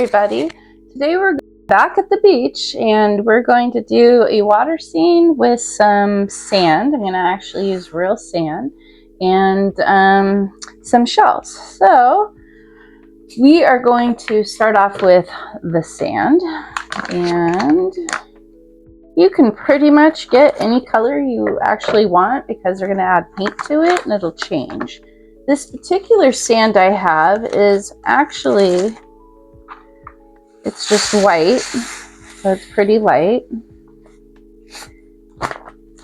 everybody. Today we're back at the beach and we're going to do a water scene with some sand. I'm going to actually use real sand and some shells. So we are going to start off with the sand, and you can pretty much get any color you actually want because we're going to add paint to it and it'll change. This particular sand I have is actually, it's just white, so it's pretty light.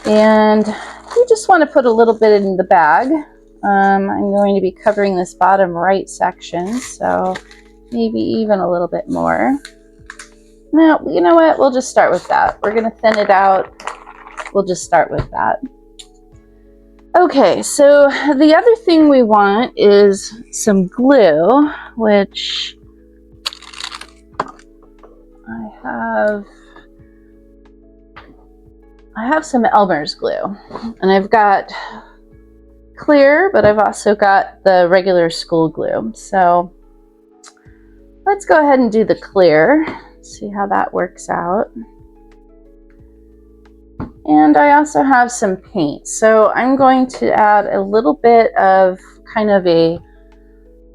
And you just want to put a little bit in the bag. I'm going to be covering this bottom right section, so maybe even a little bit more. Now, you know what? We'll just start with that. We're going to thin it out. We'll just start with that. Okay, so the other thing we want is some glue, which I have some Elmer's glue, and I've got clear, but I've also got the regular school glue. So let's go ahead and do the clear, see how that works out. And I also have some paint, so I'm going to add a little bit of kind of a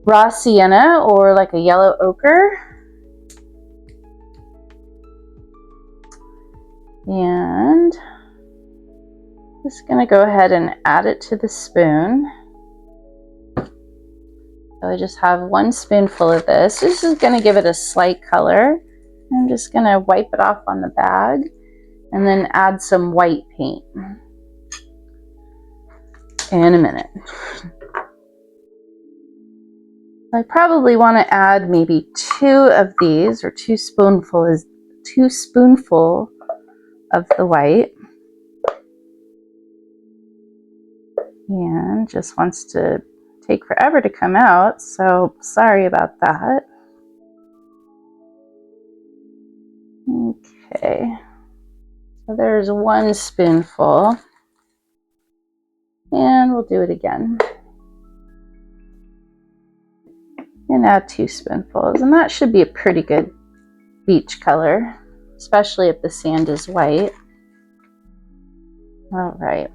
raw sienna or like a yellow ochre. And just going to go ahead and add it to the spoon. So I just have 1 spoonful of this. This is going to give it a slight color. I'm just going to wipe it off on the bag and then add some white paint in a minute. I probably want to add maybe 2 of these, or 2 spoonfuls of the white. And just wants to take forever to come out, so sorry about that. Okay, so there's 1 spoonful, and we'll do it again. And add 2 spoonfuls, and that should be a pretty good beach color, especially if the sand is white. All right.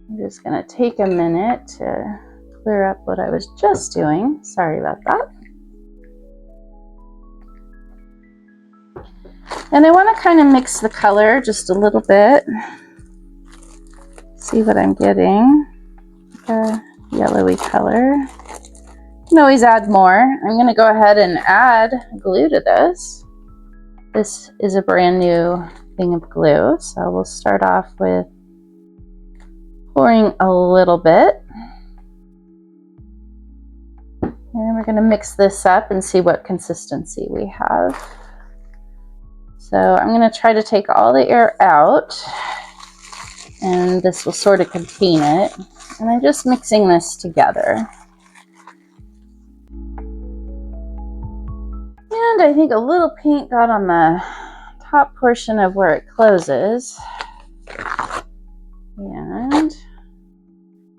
I'm just going to take a minute to clear up what I was just doing. Sorry about that. And I want to kind of mix the color just a little bit. See what I'm getting. A yellowy color. You can always add more. I'm going to go ahead and add glue to this. This is a brand new thing of glue, so we'll start off with pouring a little bit. And we're going to mix this up and see what consistency we have. So I'm going to try to take all the air out, and this will sort of contain it. And I'm just mixing this together. And I think a little paint got on the top portion of where it closes. And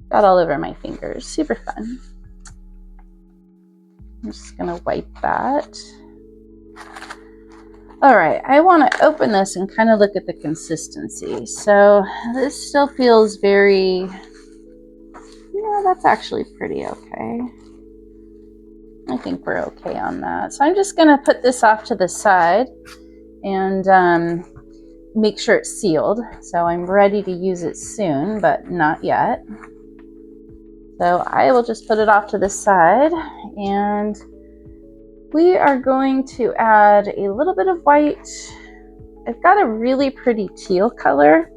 got all over my fingers. Super fun. I'm just going to wipe that. All right, I want to open this and kind of look at the consistency. So this still feels very, yeah, that's actually pretty okay. I think we're okay on that. So I'm just going to put this off to the side and make sure it's sealed. So I'm ready to use it soon, but not yet. So I will just put it off to the side, and we are going to add a little bit of white. I've got a really pretty teal color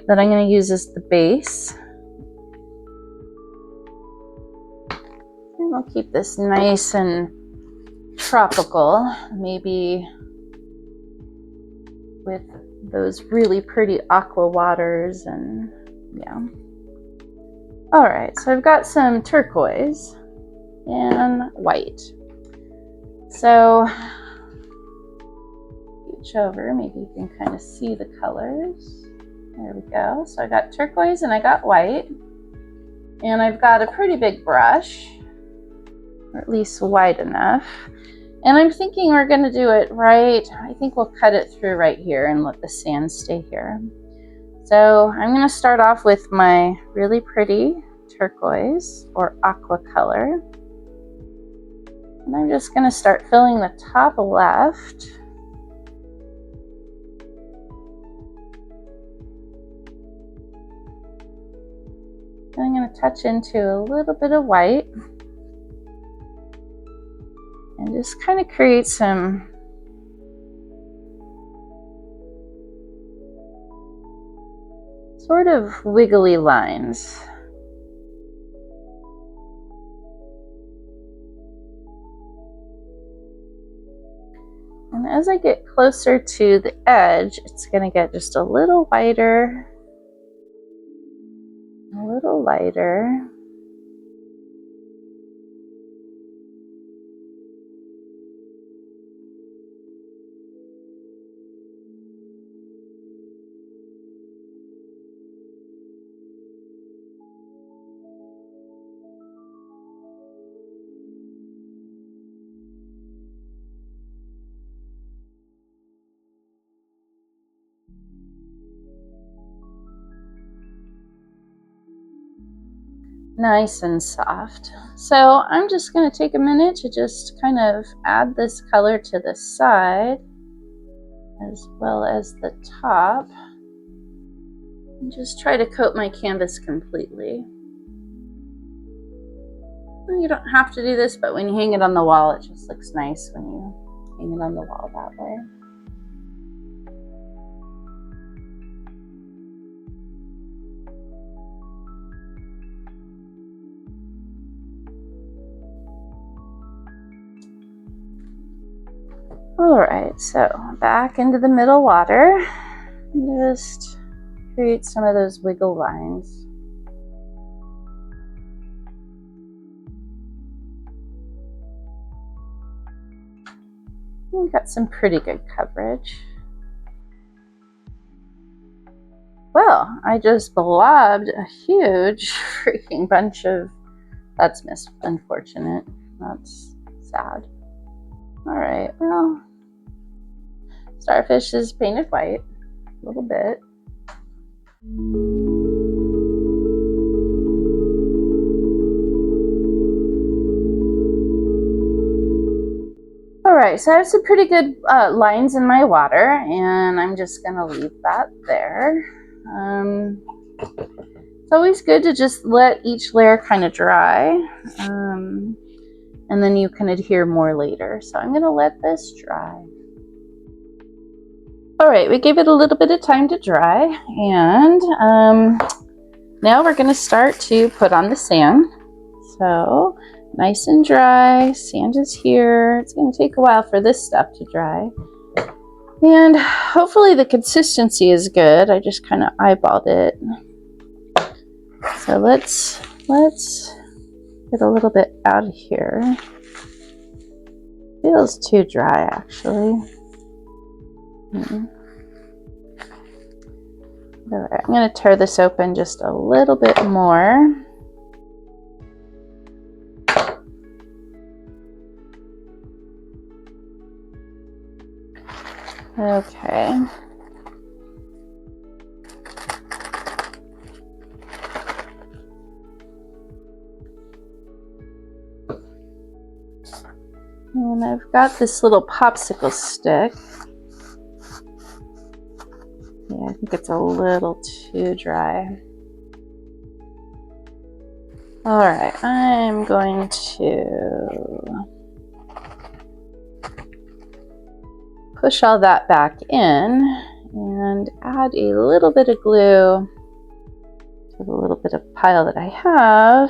that I'm going to use as the base. And we'll keep this nice and tropical, maybe with those really pretty aqua waters, and yeah. All right, so I've got some turquoise and white. So reach over, maybe you can kind of see the colors. There we go. So I got turquoise and I got white. And I've got a pretty big brush, or at least wide enough. And I'm thinking we're going to do it right. I think we'll cut it through right here and let the sand stay here. So I'm going to start off with my really pretty turquoise or aqua color. And I'm just going to start filling the top left. And I'm going to touch into a little bit of white. And just kind of create some sort of wiggly lines. And as I get closer to the edge, it's going to get just a little whiter, a little lighter. Nice and soft. So I'm just going to take a minute to just kind of add this color to the side as well as the top, and just try to coat my canvas completely. You don't have to do this, but when you hang it on the wall, it just looks nice when you hang it on the wall that way. All right, so back into the middle water, just create some of those wiggle lines. We've got some pretty good coverage. Well, I just blobbed a huge freaking bunch of, that's unfortunate. That's sad. All right, well, starfish is painted white a little bit. All right, so I have some pretty good lines in my water, and I'm just gonna leave that there. It's always good to just let each layer kind of dry, and then you can adhere more later. So I'm gonna let this dry. All right, we gave it a little bit of time to dry, and now we're gonna start to put on the sand. So nice and dry, sand is here. It's gonna take a while for this stuff to dry. And hopefully the consistency is good. I just kind of eyeballed it. So let's get a little bit out of here. Feels too dry, actually. All right, I'm going to tear this open just a little bit more. Okay. And I've got this little popsicle stick. Yeah, I think it's a little too dry. All right, I'm going to push all that back in and add a little bit of glue to the little bit of pile that I have,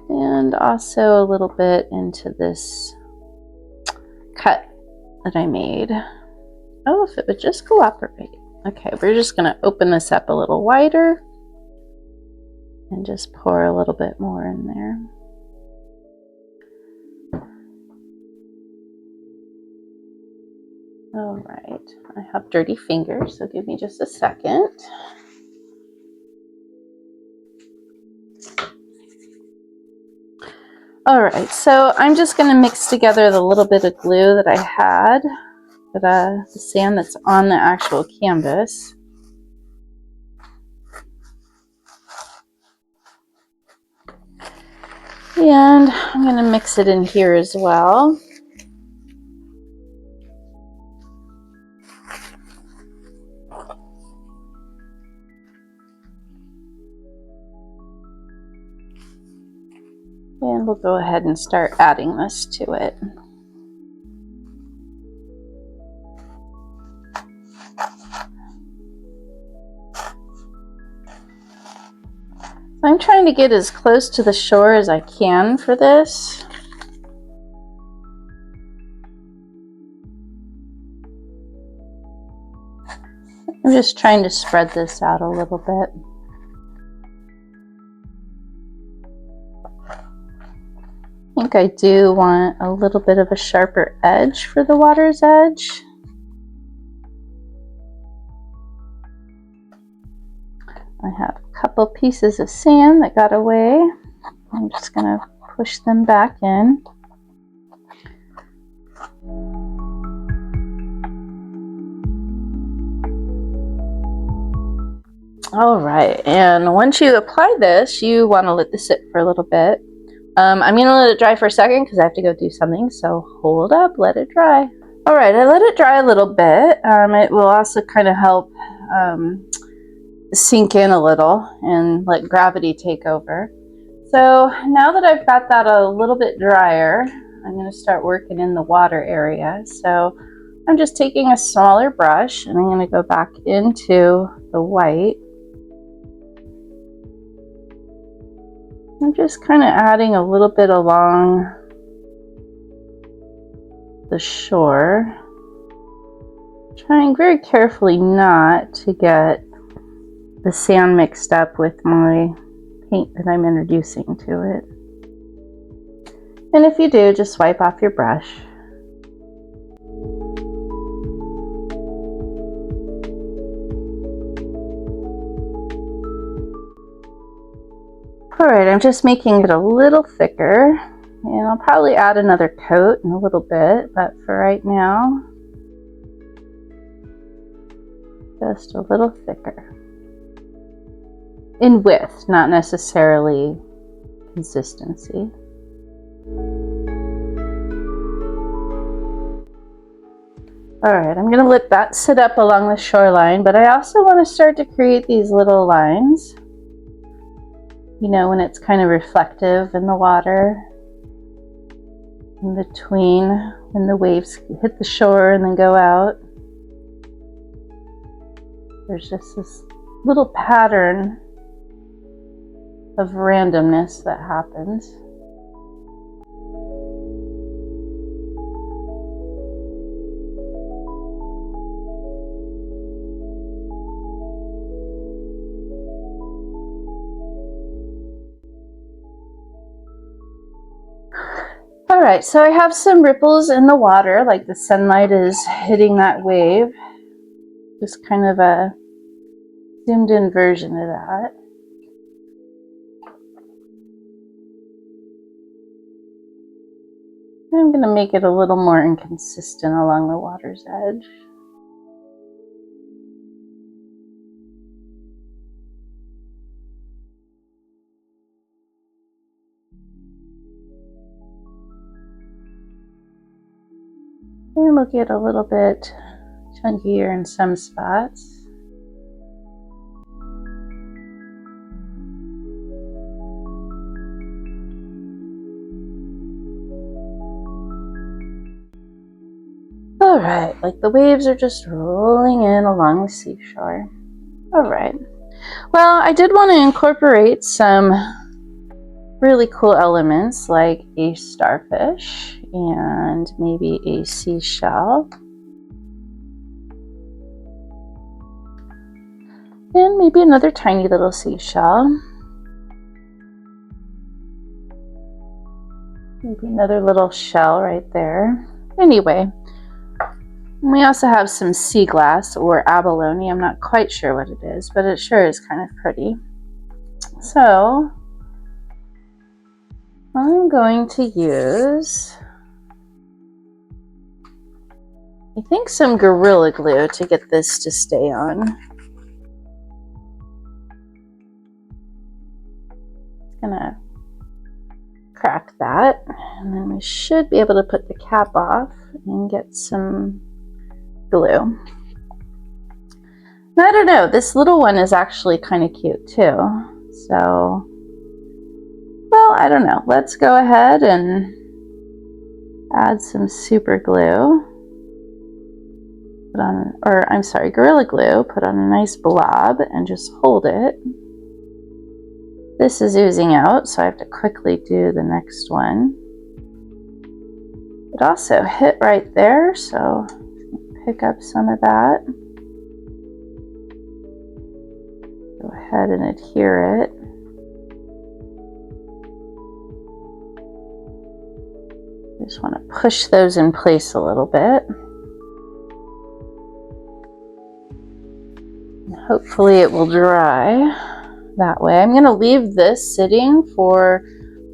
and also a little bit into this cut that I made. Oh, if it would just cooperate. Okay, we're just going to open this up a little wider and just pour a little bit more in there. All right, I have dirty fingers, so give me just a second. All right, so I'm just going to mix together the little bit of glue that I had, the sand that's on the actual canvas. And I'm going to mix it in here as well. And we'll go ahead and start adding this to it. I'm trying to get as close to the shore as I can for this. I'm just trying to spread this out a little bit. I think I do want a little bit of a sharper edge for the water's edge. I have a couple pieces of sand that got away. I'm just going to push them back in. All right, and once you apply this, you want to let this sit for a little bit. I'm going to let it dry for a second because I have to go do something, so hold up, let it dry. All right, I let it dry a little bit. It will also kind of help sink in a little and let gravity take over. So now that I've got that a little bit drier, I'm going to start working in the water area. So I'm just taking a smaller brush and I'm going to go back into the white. I'm just kind of adding a little bit along the shore, trying very carefully not to get the sand mixed up with my paint that I'm introducing to it. And if you do, just wipe off your brush. All right, I'm just making it a little thicker, and I'll probably add another coat in a little bit, but for right now, just a little thicker. In width, not necessarily consistency. All right, I'm going to let that sit up along the shoreline, but I also want to start to create these little lines. You know, when it's kind of reflective in the water, in between when the waves hit the shore and then go out. There's just this little pattern of randomness that happens. All right, so I have some ripples in the water, like the sunlight is hitting that wave. Just kind of a zoomed in version of that. I'm going to make it a little more inconsistent along the water's edge. And we'll get a little bit chunkier in some spots. All right, like the waves are just rolling in along the seashore. All right. Well, I did want to incorporate some really cool elements like a starfish and maybe a seashell. And maybe another tiny little seashell. Maybe another little shell right there. Anyway, we also have some sea glass or abalone. I'm not quite sure what it is, but it sure is kind of pretty. So I'm going to use, I think, some Gorilla Glue to get this to stay on. Gonna crack that, and then we should be able to put the cap off and get some glue. I don't know, this little one is actually kind of cute too. So, well, I don't know. Let's go ahead and add some super glue. Put on, or I'm sorry, Gorilla Glue. Put on a nice blob and just hold it. This is oozing out, so I have to quickly do the next one. It also hit right there, so pick up some of that. Go ahead and adhere it. Just want to push those in place a little bit. And hopefully it will dry that way. I'm going to leave this sitting for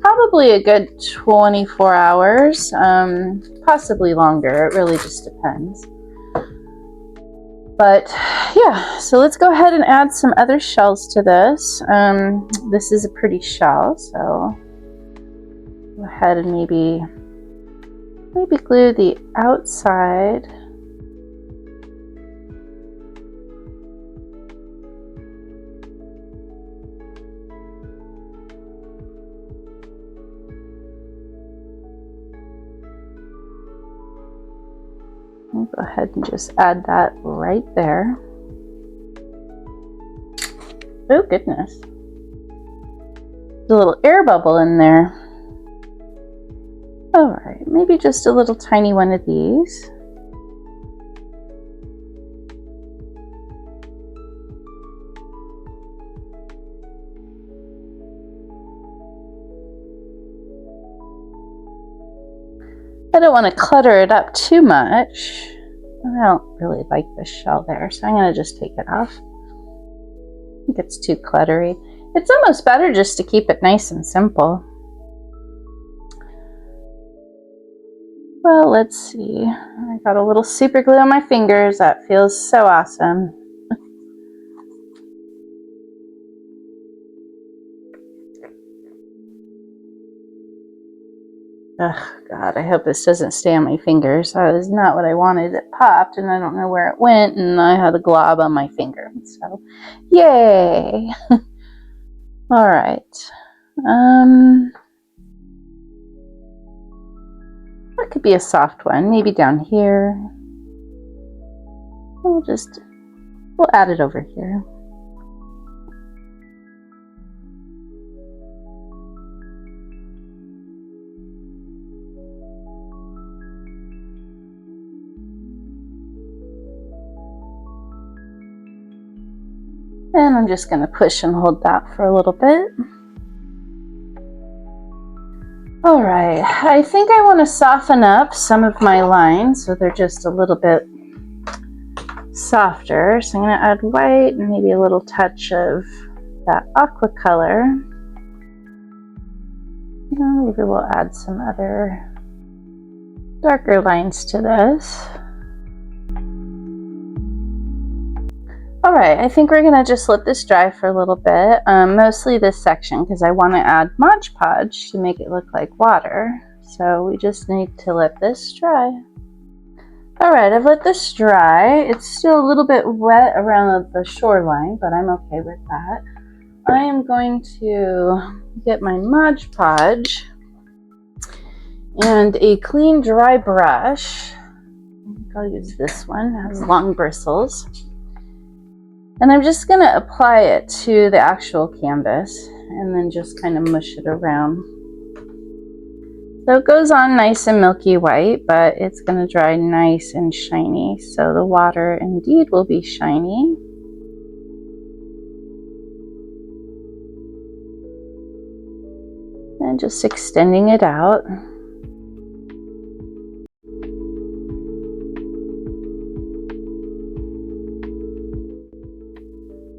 probably a good 24 hours, possibly longer. It really just depends. But yeah, so let's go ahead and add some other shells to this. This is a pretty shell, so go ahead and maybe glue the outside. I'll go ahead and just add that right there. Oh goodness. There's a little air bubble in there. All right, maybe just a little tiny one of these. I don't want to clutter it up too much. I don't really like this shell there, so I'm going to just take it off. I think it's too cluttery. It's almost better just to keep it nice and simple. Well, let's see. I got a little super glue on my fingers. That feels so awesome. Oh God, I hope this doesn't stay on my fingers. That is not what I wanted. It popped and I don't know where it went, and I had a glob on my finger. So, yay! All right. That could be a soft one, maybe down here. We'll add it over here. And I'm just going to push and hold that for a little bit. All right, I think I want to soften up some of my lines so they're just a little bit softer. So I'm going to add white and maybe a little touch of that aqua color. Maybe we'll add some other darker lines to this. All right, I think we're gonna just let this dry for a little bit, mostly this section, because I want to add Mod Podge to make it look like water. So we just need to let this dry. All right, I've let this dry. It's still a little bit wet around the shoreline, but I'm okay with that. I am going to get my Mod Podge and a clean, dry brush. I think I'll use this one. It has long bristles. And I'm just going to apply it to the actual canvas and then just kind of mush it around. So it goes on nice and milky white, but it's going to dry nice and shiny. So the water indeed will be shiny. And just extending it out.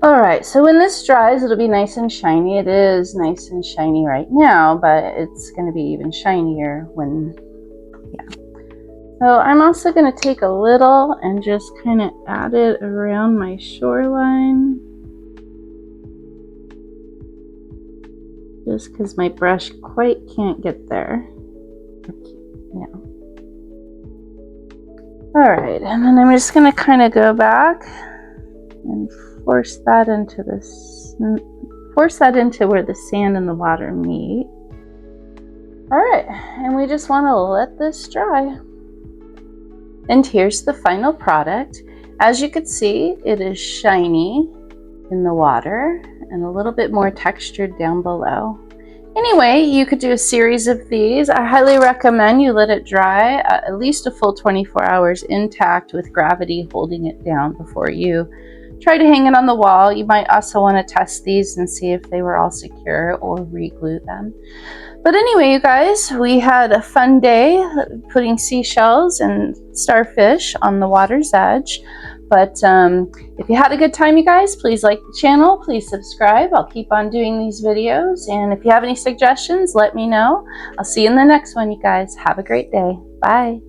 All right, so when this dries, it'll be nice and shiny. It is nice and shiny right now, but it's going to be even shinier when, yeah. So I'm also going to take a little and just kind of add it around my shoreline. Just because my brush quite can't get there. Yeah. All right, and then I'm just going to kind of go back and force that into where the sand and the water meet. All right, and we just want to let this dry. And here's the final product. As you can see, it is shiny in the water and a little bit more textured down below. Anyway, you could do a series of these. I highly recommend you let it dry at least a full 24 hours intact with gravity holding it down before you try to hang it on the wall. You might also want to test these and see if they were all secure or re-glue them. But anyway, you guys, we had a fun day putting seashells and starfish on the water's edge. But if you had a good time, you guys, please like the channel, please subscribe. I'll keep on doing these videos. And if you have any suggestions, let me know. I'll see you in the next one, you guys. Have a great day. Bye.